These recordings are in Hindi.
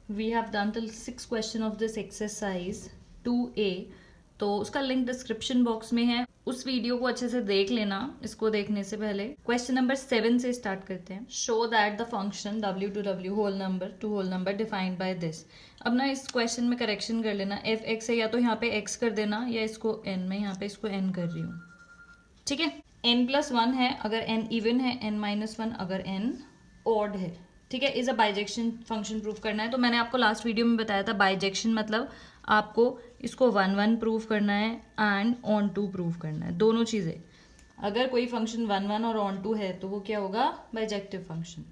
we have done till 6 question of this exercise 2A. तो उसका लिंक डिस्क्रिप्शन बॉक्स में है, उस वीडियो को अच्छे से देख लेना इसको देखने से पहले। क्वेश्चन नंबर 7 से स्टार्ट करते हैं। Show that the function w to w whole number to whole number defined by this. अब ना इस क्वेश्चन में करेक्शन कर लेना, एफ एक्स है या तो यहाँ पे x कर देना या इसको n, मैं यहाँ पे इसको n कर रही हूँ, ठीक है। n+1 है अगर n इवन है, n-1 अगर n ऑड है, ठीक है। Is a bijection function prove करना है। तो मैंने आपको लास्ट वीडियो में बताया था बाइजेक्शन मतलब आपको इसको 1-1 प्रूव करना है एंड ऑन टू प्रूव करना है, दोनों चीज़ें। अगर कोई फंक्शन 1-1 और ऑन टू है तो वो क्या होगा, बाइजेक्टिव फंक्शन।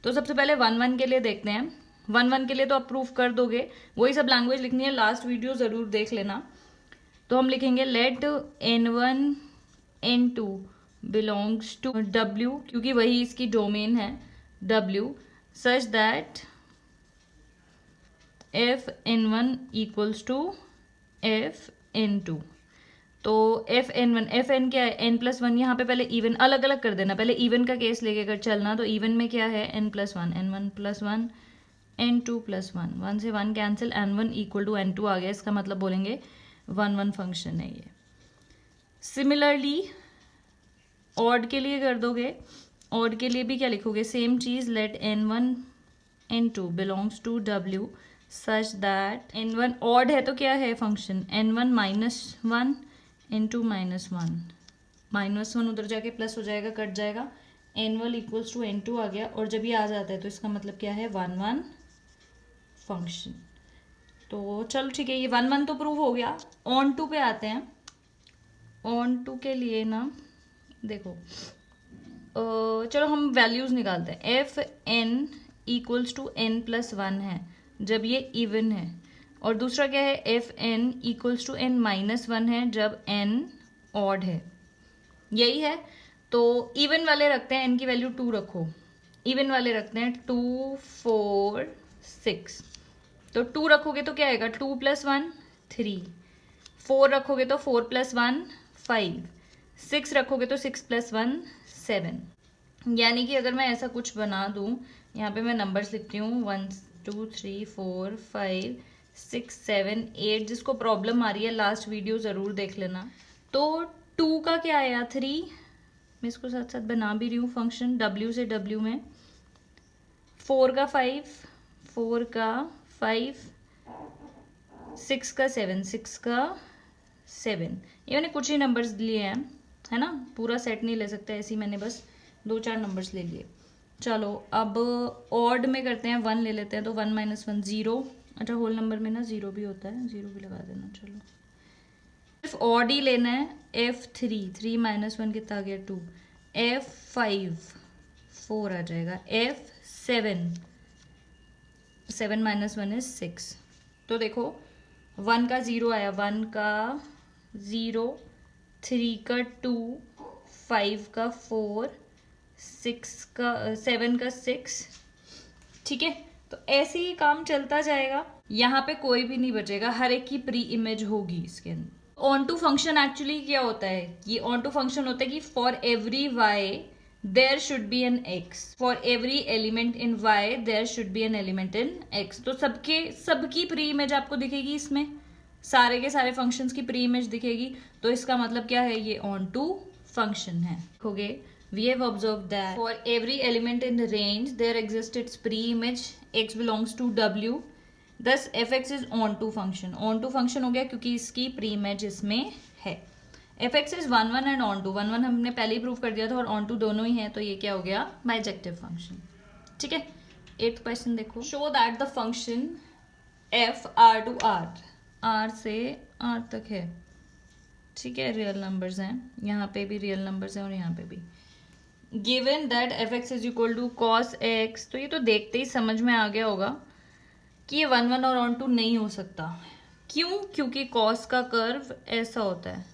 तो सबसे पहले 1-1 के लिए देखते हैं। 1-1 के लिए तो आप प्रूव कर दोगे, वही सब लैंग्वेज लिखनी है, लास्ट वीडियो ज़रूर देख लेना। तो हम लिखेंगे late n1 n2 belongs to w, क्योंकि वही इसकी डोमेन है w, such that f n1 equals to f n2। तो f n1 f n क्या है, n+1, यहाँ पे पहले इवन अलग अलग कर देना, पहले इवन का केस लेके कर चलना। तो इवन में क्या है, n+1 n1+1 n2+1, 1 से 1 cancel, n1 equal to n2 आ गया, इसका मतलब बोलेंगे 1-1 फंक्शन है ये। सिमिलरली ऑड के लिए कर दोगे, ऑड के लिए भी क्या लिखोगे, सेम चीज़, let n1 n2 belongs to w such that n1 odd है तो क्या है फंक्शन, n1 -1 n2 -1, -1 उधर जाके प्लस हो जाएगा, कट जाएगा, n1 इक्वल्स टू n2 आ गया। और जब ये आ जाता है तो इसका मतलब क्या है, 1-1 फंक्शन। तो चलो ठीक है, ये 1-1 तो प्रूव हो गया। ऑन टू पे आते हैं। ऑन टू के लिए ना देखो, चलो हम वैल्यूज़ निकालते हैं। F N equals to n+1 है जब ये इवन है, और दूसरा क्या है, F N equals to n-1 है जब n ऑड है, यही है। तो इवन वाले रखते हैं, n की वैल्यू 2 रखो, इवन वाले रखते हैं 2 4 6। तो 2 रखोगे तो क्या आएगा, 2 + 1 3, 4 रखोगे तो 4 + 1 5, 6 रखोगे तो 6 + 1 7। यानी कि अगर मैं ऐसा कुछ बना दूँ, यहाँ पे मैं नंबर्स लिखती हूँ 1 2 3 4 5 6 7 8। जिसको प्रॉब्लम आ रही है लास्ट वीडियो ज़रूर देख लेना। तो 2 का क्या आया, 3, मैं इसको साथ साथ बना भी रही हूँ फंक्शन, w से w में, 4 का 5, 4 का 5, 6 का 7, 6 का 7। ये मैंने कुछ ही नंबर्स लिए हैं, है ना, पूरा सेट नहीं ले सकते, ऐसे ही मैंने बस 2-4 नंबर्स ले लिए। चलो अब ऑड में करते हैं, 1 ले लेते हैं। तो 1 - 1 0, अच्छा होल नंबर में ना 0 भी होता है, 0 भी लगा देना। चलो सिर्फ ऑड ही लेना है। f3 3 - 1 कितना आ गया, 2, f5 4 आ जाएगा, f7 7 - 1 is 6। तो देखो 1 का 0 आया, 1 का 0, 3 का 2, 5 का 4, 6 का 7 का 6, ठीक है। तो ऐसे ही काम चलता जाएगा, यहाँ पे कोई भी नहीं बचेगा, हर एक की प्री इमेज होगी इसके अंदर। ऑन टू फंक्शन एक्चुअली क्या होता है, ये ऑन टू फंक्शन होता है कि for every Y there should be an X, for every element in Y there should be an element in X. तो सबकी प्री इमेज आपको दिखेगी इसमें, सारे के सारे फंक्शंस की प्री इमेज दिखेगी। तो इसका मतलब क्या है, ये ऑन टू फंक्शन है। देखोगे, we have observed that for every element in the range there exists its pre-image, x belongs to w, thus fx is onto function। onto function हो गया क्योंकि इसकी pre-image इसमें है। fx is 1-1 and onto 1-1 हमने पहले ही प्रूव कर दिया था, और onto दोनों ही है, तो ये क्या हो गया, बाइजेक्टिव फंक्शन, ठीक है। 8th क्वेश्चन देखो, show that the function f r to r, r से r तक है, ठीक है, रियल नंबर्स हैं, यहाँ पे भी रियल नंबर्स हैं और यहाँ पे भी। Given that F X is equal to cos X, तो ये तो देखते ही समझ में आ गया होगा कि ये 1-1 और ऑन टू नहीं हो सकता। क्यों, क्योंकि कॉस का कर्व ऐसा होता है।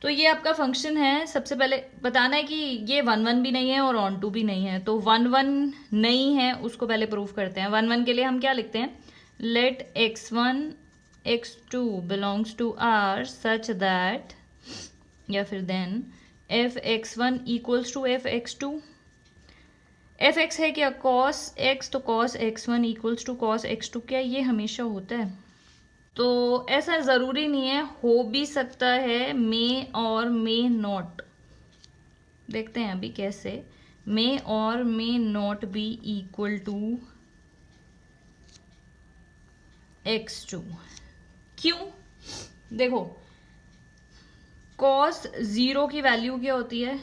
तो ये आपका फंक्शन है, सबसे पहले बताना है कि ये 1-1 भी नहीं है और ऑन टू भी नहीं है। तो 1-1 नहीं है उसको पहले प्रूफ करते हैं। 1-1 के लिए हम क्या लिखते हैं, let x1 x2 belongs to r such that, या फिर then f x1 equals to f x2। F X है क्या कॉस एक्स, तो cos X one equals to cos X two, क्या ये हमेशा होता है? तो ऐसा ज़रूरी नहीं है, हो भी सकता है मे और मे नॉट। देखते हैं अभी कैसे। मे और may not be equal to X two. क्यों? देखो कॉस ज़ीरो की वैल्यू क्या होती है,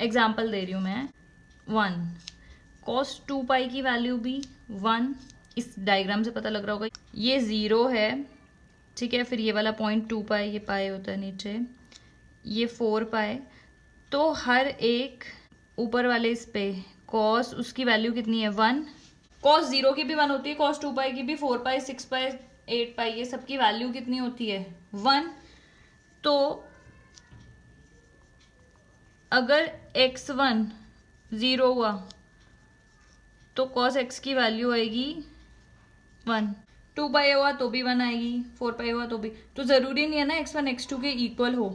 एग्जाम्पल दे रही हूँ मैं, 1। कॉस 2 पाई की वैल्यू भी 1, इस डायग्राम से पता लग रहा होगा ये 0 है, ठीक है। फिर ये वाला पॉइंट 2 पाई, ये पाई होता है नीचे, ये 4 पाई। तो हर एक ऊपर वाले इस पे कॉस उसकी वैल्यू कितनी है 1। कॉस 0 की भी 1 होती है, कॉस 2 पाई की भी, 4 पाई 6 पाई 8 पाई, ये सबकी वैल्यू कितनी होती है 1। तो अगर x1 0 हुआ तो cos x की वैल्यू आएगी 1। 2 पाई हुआ तो भी 1 आएगी, 4 पाई हुआ तो भी। तो ज़रूरी नहीं है ना x1 x2 के इक्वल हो।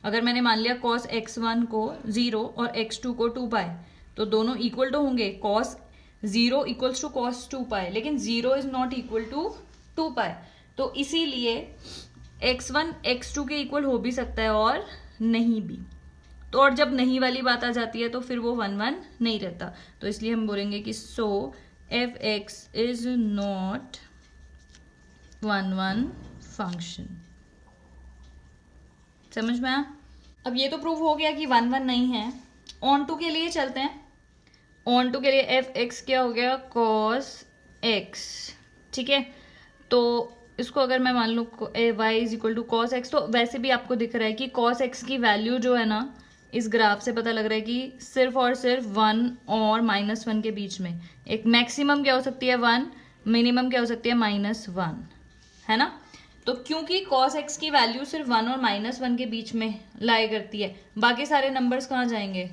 अगर मैंने मान लिया cos x1 को 0 और x2 को 2 पाई, तो दोनों इक्वल तो होंगे। cos 0 इक्वल्स टू cos 2 पाई, लेकिन 0 इज नॉट इक्वल टू 2 पाई। तो इसीलिए x1 x2 के इक्वल हो भी सकता है और नहीं भी। तो और जब नहीं वाली बात आ जाती है तो फिर वो 1 1 नहीं रहता। तो इसलिए हम बोलेंगे कि so F X is not 1 1 function. समझ में आया? अब ये तो प्रूव हो गया कि 1 1 नहीं है। ऑन टू के लिए चलते हैं। ऑन टू के लिए एफ एक्स क्या हो गया कॉस एक्स, ठीक है। तो इसको अगर मैं मान लूँ Y is equal to cos X, तो वैसे भी आपको दिख रहा है कि कॉस एक्स की वैल्यू जो है ना, इस ग्राफ से पता लग रहा है कि सिर्फ और सिर्फ 1 और -1 के बीच में एक मैक्सिमम क्या हो सकती है 1, मिनिमम क्या हो सकती है -1, है ना। तो क्योंकि cos x की वैल्यू सिर्फ 1 और -1 के बीच में लाई करती है, बाकी सारे नंबर्स कहाँ जाएंगे?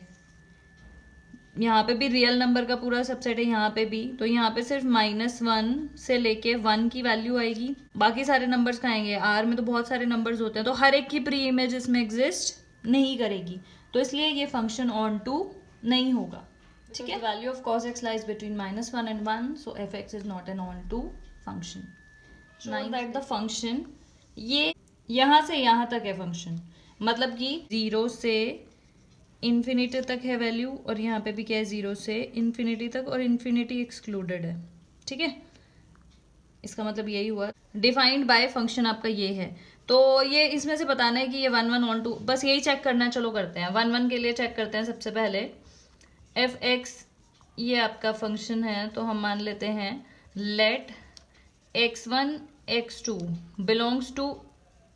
यहाँ पे भी रियल नंबर का पूरा सबसेट है, यहाँ पे भी। तो यहाँ पे सिर्फ -1 से लेके 1 की वैल्यू आएगी, बाकी सारे नंबर्स कहाँ आएंगे? आर में तो बहुत सारे नंबर्स होते हैं, तो हर एक की प्री इमेज इसमें एग्जिस्ट नहीं करेगी। तो इसलिए ये फंक्शन ऑन टू नहीं होगा, ठीक है। Value of cos x lies between -1 and 1, so F X is not an onto function. That the function, ये यहाँ से यहाँ तक है फंक्शन, मतलब कि 0 से इन्फिनिटी तक है वैल्यू, और यहाँ पे भी क्या है 0 से इन्फिनिटी तक, और इन्फिनिटी एक्सक्लूडेड है, ठीक है। इसका मतलब यही हुआ डिफाइंड बाय फंक्शन आपका ये है। तो ये इसमें से बताना है कि ये 1 1 ऑन टू, बस यही चेक करना है। चलो करते हैं 1 1 के लिए चेक करते हैं। सबसे पहले एफ एक्स ये आपका फंक्शन है, तो हम मान लेते हैं let x1 x2 belongs to,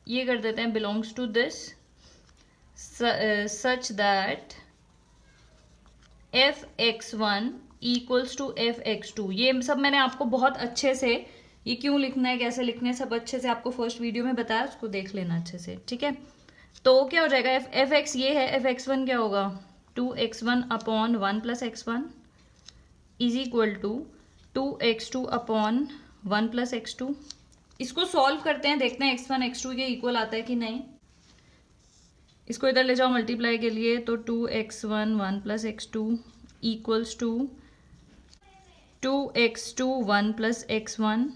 ये कर देते हैं belongs to this such that F x1 equals to F x2। ये सब मैंने आपको बहुत अच्छे से, ये क्यों लिखना है कैसे लिखना है सब अच्छे से आपको फर्स्ट वीडियो में बताया, उसको देख लेना अच्छे से, ठीक है। तो क्या हो जाएगा एफ एक्स ये है, एफ x1 क्या होगा 2x1 upon 1 plus x1 is equal to 2x2 upon 1 plus x2। इसको सॉल्व करते हैं, देखते हैं x1 x2 के इक्वल आता है कि नहीं। इसको इधर ले जाओ मल्टीप्लाई के लिए, तो 2x1 1 plus x2 equals to 2x2 1 plus x1।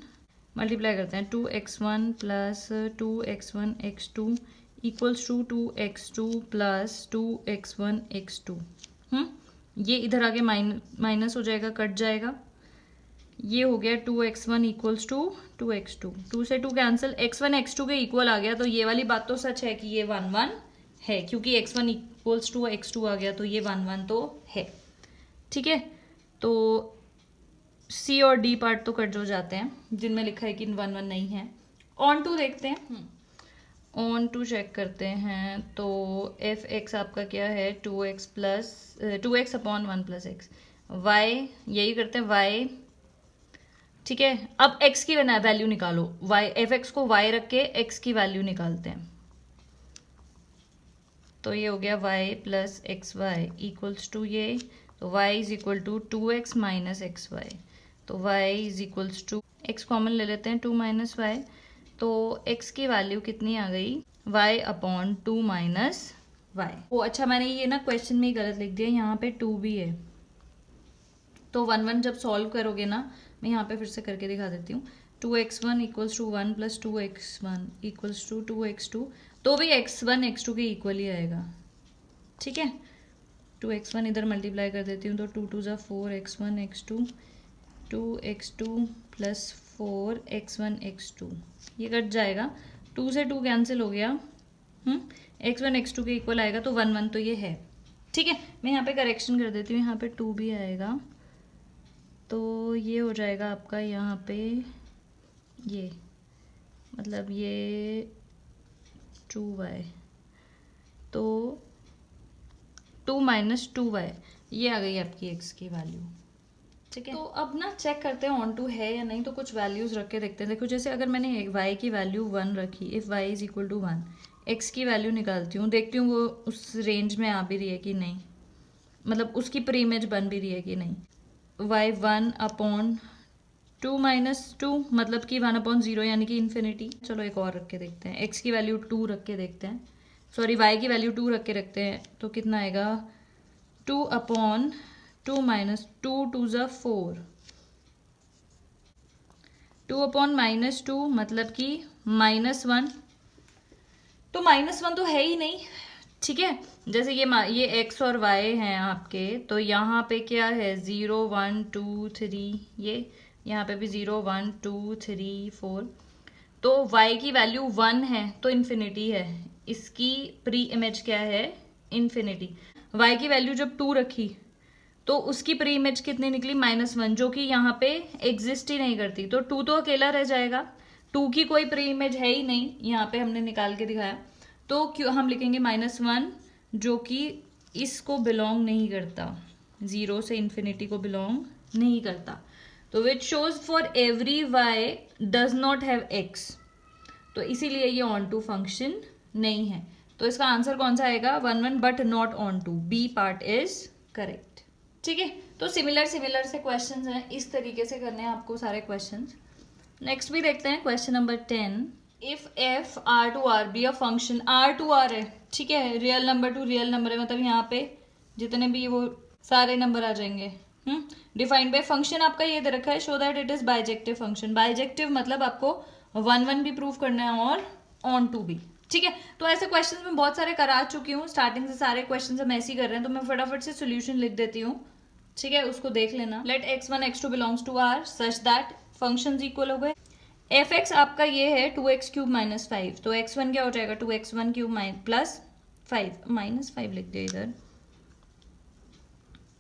Multiply करते हैं 2x1 plus 2x1 x2 equals to 2x2 plus 2x1 x2। ये इधर आगे माइनस हो जाएगा, कट जाएगा। ये हो गया 2x1 इक्वल्स टू 2x2, 2 से 2 कैंसिल, x1 x2 के इक्वल आ गया। तो ये वाली बात तो सच है कि ये 1 1 है, क्योंकि x1 इक्वल्स टू x2 आ गया, तो ये 1 1 तो है, ठीक है। तो सी और डी पार्ट तो कट जो जाते हैं जिनमें लिखा है कि 1 1 नहीं है। ऑन टू देखते हैं, ऑन टू चेक करते हैं। तो एफ एक्स आपका क्या है 2x plus 2x upon 1 plus X, Y यही करते हैं वाई, ठीक है। अब x की वैल्यू निकालो, y एफ एक्स को y रख के x की वैल्यू निकालते हैं। तो ये हो गया y plus X Y equals to ये, तो y is equal to 2x minus X Y. तो y is equals to, x common ले लेते हैं 2 माइनस वाई, तो x की वैल्यू कितनी आ गई y अपॉन 2 माइनस वाई। ओ अच्छा, मैंने ये ना क्वेश्चन में ही गलत लिख दिया, यहाँ पे 2 भी है, तो 1 1 जब सॉल्व करोगे ना, मैं यहाँ पे फिर से करके दिखा देती हूँ, 2x1 equals to 1 plus 2x1 equals to 2x2, तो भी x1 x2 के इक्वल ही आएगा, ठीक है। 2x1 इधर मल्टीप्लाई कर देती हूँ, तो 2 2 ज़ा 4 x1 x2, 2x2 plus 4 x1 x2, ये कट जाएगा, 2 से 2 कैंसिल हो गया, x1 x2 के इक्वल आएगा, तो 1 1 तो ये है, ठीक है। मैं यहाँ पे करेक्शन कर देती हूँ, यहाँ पे 2 भी आएगा, तो ये हो जाएगा आपका यहाँ पे ये, मतलब ये 2y, तो 2 माइनस 2y, ये आ गई आपकी x की वैल्यू, ठीक है। तो अब ना चेक करते हैं ऑन टू है या नहीं, तो कुछ वैल्यूज़ रख के देखते हैं। देखो जैसे अगर मैंने y की वैल्यू 1 रखी, if y is equal to 1, x की वैल्यू निकालती हूँ, देखती हूँ वो उस रेंज में आ भी रही है कि नहीं, मतलब उसकी प्री इमेज बन भी रही है कि नहीं। y 1 अपॉन 2 माइनस 2, मतलब कि 1 अपॉन 0 यानी कि इन्फिनिटी। चलो एक और रख के देखते हैं, x की वैल्यू 2 रख के देखते हैं, सॉरी y की वैल्यू 2 रख के रखते हैं, तो कितना आएगा 2 अपॉन 2 माइनस 2 2 ज़ा 4, 2 अपॉन माइनस 2 मतलब कि -1, तो -1 तो है ही नहीं, ठीक है। जैसे ये x और y हैं आपके, तो यहाँ पे क्या है 0 1 2 3, ये यहाँ पे भी 0 1 2 3 4, तो y की वैल्यू 1 है तो इन्फिनिटी है, इसकी प्री इमेज क्या है, इन्फिनिटी। y की वैल्यू जब 2 रखी तो उसकी प्री इमेज कितनी निकली, -1, जो कि यहाँ पे एग्जिस्ट ही नहीं करती, तो 2 तो अकेला रह जाएगा, 2 की कोई प्री इमेज है ही नहीं, यहाँ पे हमने निकाल के दिखाया, तो क्यों हम लिखेंगे -1, जो कि इसको बिलोंग नहीं करता, 0 से इन्फिनिटी को बिलोंग नहीं करता, तो which shows for every y does not have x, तो इसीलिए ये ऑन टू फंक्शन नहीं है। तो इसका आंसर कौन सा आएगा, 1 1 but not onto, B part is correct, ठीक है। तो सिमिलर से क्वेश्चंस हैं, इस तरीके से करने हैं आपको सारे क्वेश्चंस। नेक्स्ट भी देखते हैं question number 10, if F R to R be a function, R to R है, ठीक है, real number to real number है, मतलब यहाँ पे जितने भी वो सारे नंबर आ जाएंगे, डिफाइंड बाय फंक्शन आपका ये दे रखा है, show that it is bijective function. Bijective मतलब आपको 1 1 भी प्रूव करना है और ऑन टू भी, ठीक है। तो ऐसे क्वेश्चंस मैं बहुत सारे करा चुकी हूँ, स्टार्टिंग से सारे क्वेश्चंस हम ऐसे ही कर रहे हैं, तो मैं फटाफट से सोल्यूशन लिख देती हूँ, ठीक है, उसको देख लेना। Let x1 x2 belongs to r such that functions equal हो गए। fx आपका ये है 2x क्यूब माइनस 5, तो x1 क्या हो जाएगा, 2x1 क्यूब प्लस 5, -5 लिख दिया इधर,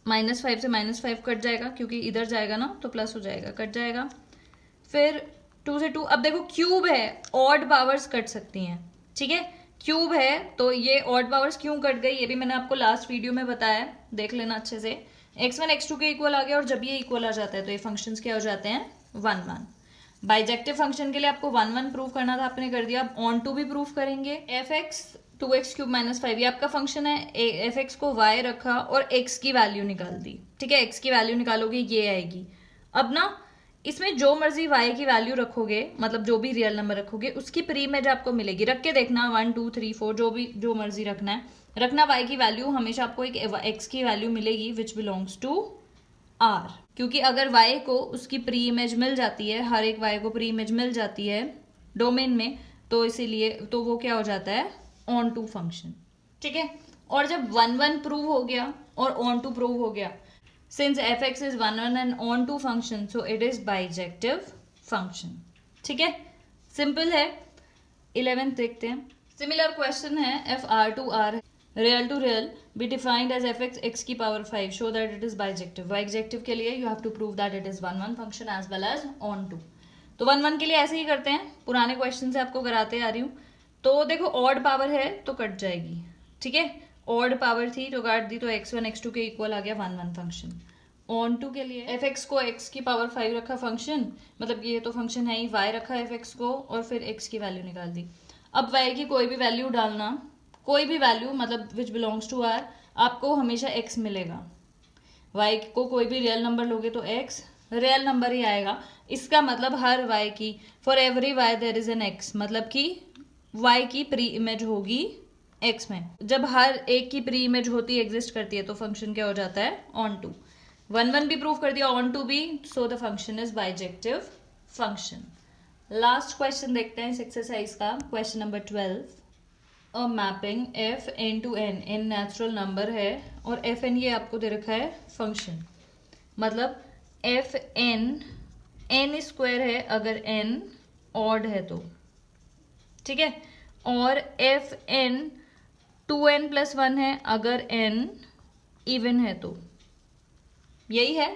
-5 से -5 कट जाएगा, क्योंकि इधर जाएगा ना तो प्लस हो जाएगा, कट जाएगा। फिर 2 से 2, अब देखो क्यूब है, ऑड पावर्स कट सकती हैं, ठीक है, क्यूब है तो ये ऑड पावर्स क्यों कट गई, ये भी मैंने आपको लास्ट वीडियो में बताया, देख लेना अच्छे से। x1 x2 के इक्वल आ गया, और जब ये इक्वल आ जाता है तो ये फंक्शंस क्या हो जाते हैं, 1 1। बाइजेक्टिव फंक्शन के लिए आपको 1 1 प्रूव करना था, आपने कर दिया, अब ऑन टू भी प्रूव करेंगे। fx 2x क्यूब माइनस 5 ये आपका फंक्शन है, fx को y रखा और x की वैल्यू निकाल दी, ठीक है, x की वैल्यू निकालोगे ये आएगी। अब ना इसमें जो मर्जी y की वैल्यू रखोगे, मतलब जो भी रियल नंबर रखोगे उसकी प्री इमेज आपको मिलेगी, रख के देखना 1 2 3 4 जो मर्जी रखना है, रखना y की वैल्यू, हमेशा आपको एक x की वैल्यू मिलेगी विच बिलोंग्स टू r, क्योंकि अगर y को उसकी प्री इमेज मिल जाती है, हर एक y को प्री इमेज मिल जाती है डोमेन में, तो इसीलिए तो वो क्या हो जाता है, ऑन टू फंक्शन, ठीक है। और जब 1 1 प्रूव हो गया और ऑन टू प्रूव हो गया, since fx is 1 1 and onto function, so it is bijective function, ठीक है, सिंपल है। 11th देखते हैं, सिमिलर क्वेश्चन है, F R to R real to real be defined as fx x की power 5, show that it is bijective. Bijective के लिए you have to prove that it is 1 1 function as well as onto. तो 1 1 के लिए ऐसे ही करते हैं, पुराने क्वेश्चन से आपको कराते आ रही हूँ। तो देखो ऑड पावर है तो कट जाएगी, ठीक है, ऑड पावर थी तो काट दी, तो x1 x2 के इक्वल आ गया 1 1 फंक्शन। ऑन टू के लिए fx को x की पावर 5 रखा फंक्शन, मतलब ये तो फंक्शन है ही, y रखा fx को और फिर x की वैल्यू निकाल दी। अब y की कोई भी वैल्यू डालना, कोई भी वैल्यू मतलब विच बिलोंग्स टू r, आपको हमेशा x मिलेगा। y को कोई भी रियल नंबर लोगे तो x रियल नंबर ही आएगा, इसका मतलब हर y की, for every y there is an x, मतलब कि y की प्री इमेज होगी x में। जब हर एक की प्री इमेज होती है, एग्जिस्ट करती है, तो फंक्शन क्या हो जाता है, ऑन टू। 1 भी प्रूव कर दिया, ऑन टू भी, so the function is bijective function. Last question देखते हैं इस एक्सरसाइज का, question number 12। A mapping F N to N, N natural number है और एफ एन ये आपको दे रखा है फंक्शन, मतलब एफ एन एन स्क्वायर है अगर एन ऑड है तो, ठीक है, और एफ एन 2n+1 है अगर एन इवन है तो। यही है,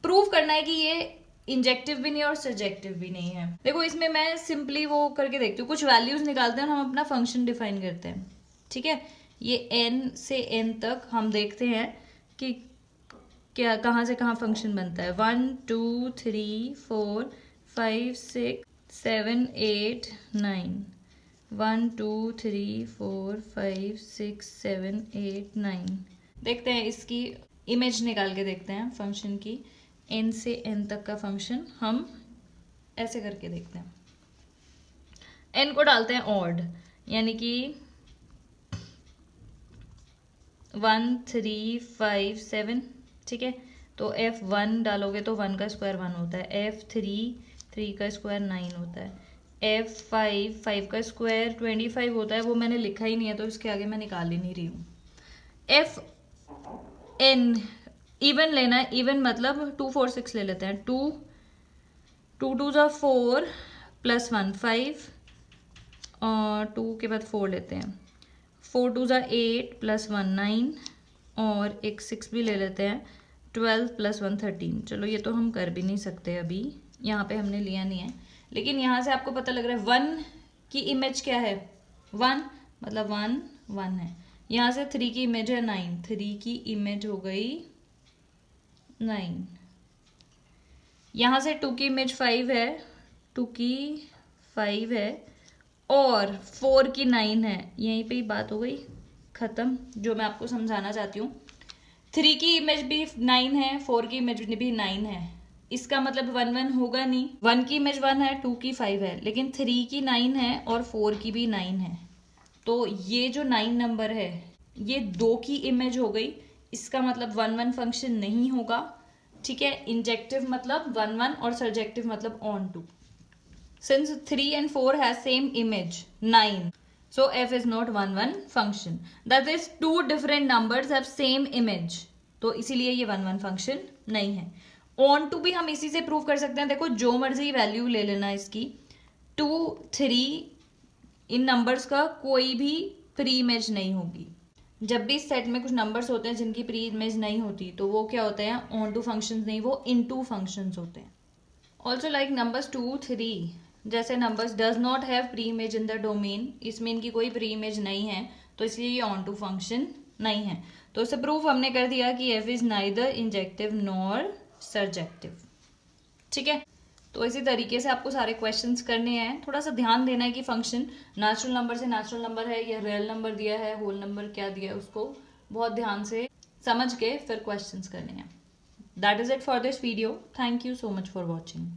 प्रूव करना है कि ये इंजेक्टिव भी नहीं और सर्जेक्टिव भी नहीं है। देखो इसमें मैं सिंपली वो करके देखती हूँ, कुछ वैल्यूज निकालते हैं और हम अपना फंक्शन डिफाइन करते हैं, ठीक है। ये n से n तक हम देखते हैं कि क्या कहाँ से कहाँ फंक्शन बनता है। 1 2 3 4 5 6 7 8 9, 1 2 3 4 5 6 7 8 9। देखते हैं इसकी इमेज निकाल के देखते हैं फंक्शन की, n से n तक का फंक्शन हम ऐसे करके देखते हैं। n को डालते हैं ऑड, यानी कि 1 3 5 7, ठीक है। तो f1 डालोगे तो 1 का स्क्वायर 1 होता है, f3 3 का स्क्वायर 9 होता है, f5 5 का स्क्वायर 25 होता है, वो मैंने लिखा ही नहीं है तो इसके आगे मैं निकाल ही नहीं रही हूँ। fn इवन लेना है, इवन मतलब 2 4 6 ले लेते हैं, 2 2 2 जा 4 प्लस 1 5 और 2 के बाद 4 लेते हैं, 4 2 जा 8 प्लस 1 9 और एक 6 भी ले लेते हैं, 12 प्लस 1 13। चलो ये तो हम कर भी नहीं सकते अभी, यहाँ पे हमने लिया नहीं है, लेकिन यहाँ से आपको पता लग रहा है 1 की इमेज क्या है, 1 मतलब 1 1 है। यहाँ से 3 की इमेज है 9, 3 की इमेज हो गई 9। यहाँ से 2 की इमेज 5 है, 2 की 5 है और 4 की 9 है। यहीं पे ही बात हो गई खत्म, जो मैं आपको समझाना चाहती हूँ। 3 की इमेज भी 9 है, 4 की इमेज भी 9 है, इसका मतलब 1 1 होगा नहीं। 1 की इमेज 1 है, 2 की 5 है, लेकिन 3 की 9 है और 4 की भी 9 है, तो ये जो 9 नंबर है ये 2 की इमेज हो गई, इसका मतलब 1 1 फंक्शन नहीं होगा, ठीक है। इंजेक्टिव मतलब 1 1 और सर्जेक्टिव मतलब on to. Since 3 and 4 has same image 9, so f is not 1 1 function. That is two different numbers have same image, तो इसीलिए ये 1 1 function नहीं है। on to भी हम इसी से प्रूव कर सकते हैं, देखो जो मर्जी वैल्यू ले लेना इसकी, 2 3 इन नंबर्स का कोई भी प्री इमेज नहीं होगी। जब भी इस सेट में कुछ नंबर्स होते हैं जिनकी प्री इमेज नहीं होती तो वो क्या होते हैं, ऑन टू फंक्शंस नहीं, वो इन टू फंक्शंस होते हैं। ऑल्सो लाइक नंबर्स 2 3, जैसे numbers does not have pre image in the domain, इसमें इनकी कोई प्री इमेज नहीं है तो इसलिए ये ऑन टू फंक्शन नहीं है। तो इसे प्रूफ हमने कर दिया कि F is neither injective nor surjective, ठीक है। तो इसी तरीके से आपको सारे क्वेश्चंस करने हैं, थोड़ा सा ध्यान देना है कि फंक्शन नेचुरल नंबर से नेचुरल नंबर है या रियल नंबर दिया है, होल नंबर क्या दिया है, उसको बहुत ध्यान से समझ के फिर क्वेश्चंस करने हैं। That is it for this video, thank you so much for watching.